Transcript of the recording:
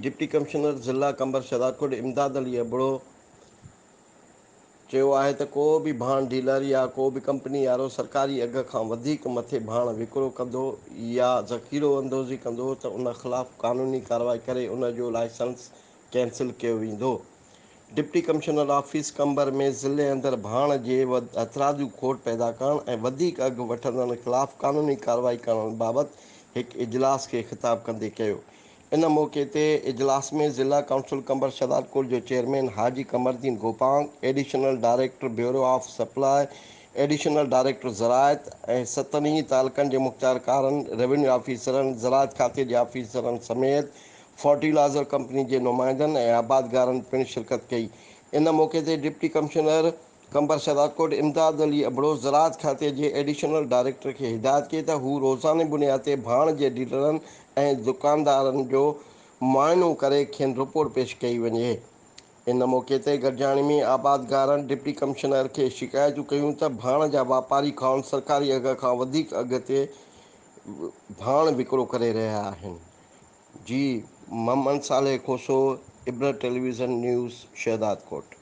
Deputy commissioner ज़िला कंबर शहदादकोट इमदाद अली अबड़ो चयो आहे त को बि भाण डीलर या को बि कंपनी वारो सरकारी अघ खां वधीक मथे भाण विकिरो कंदो या ज़ख़ीरो अंदोज़ी कंदो त उन ख़िलाफ़ क़ानूनी कार्रवाई करे उन जो लाइसेंस कैंसिल कयो वेंदो। डिप्टी कमिश्नर ऑफिस कंबर में ज़िले अंदरि भाण जे हथरादू खोट पैदा करण ऐं वधीक अघु वठंदड़नि ख़िलाफ़ क़ानूनी कार्रवाई करण बाबति हिकु इजलास खे ख़िताब कंदे कयो। इन मौक़े ते इजलास में ज़िला काउंसिल कंबर शहदादकोट जो chairman Haji Qamardin Gopang, additional director bureau of supply, additional director ज़राअत ऐं 7 तालुक़नि जे मुख़्तियारकारनि, रेवेन्यू ऑफिसरनि, ज़राअत खाते जे ऑफिसरनि समेत फर्टिलाइज़र कंपनी के नुमाइंदनि ऐं आबादगारनि पिणु शिरकत कई। इन मौक़े ते डिप्टी कमिश्नर कंबर शहदादकोट इमदाद अली अबड़ो ज़राअत खाते जे एडिशनल डायरेक्टर खे हिदायत कई त हू रोज़ाने बुनियाद ते भाण जे डीलरनि ऐं दुकानदारनि जो मुआइनो करे खेनि रिपोर्ट पेश कई वञे। इन मौक़े ते गॾिजाणी में आबादगारनि डिप्टी कमिश्नर खे शिकायतूं कयूं त भाण जा वापारी खाउन सरकारी अघ खां वधीक अघ ते भाण विकिरो करे रहिया आहिनि। जी मोहम्मद सालेह खोसो, इब्रत टेलीविज़न न्यूज़ शहदादकोट।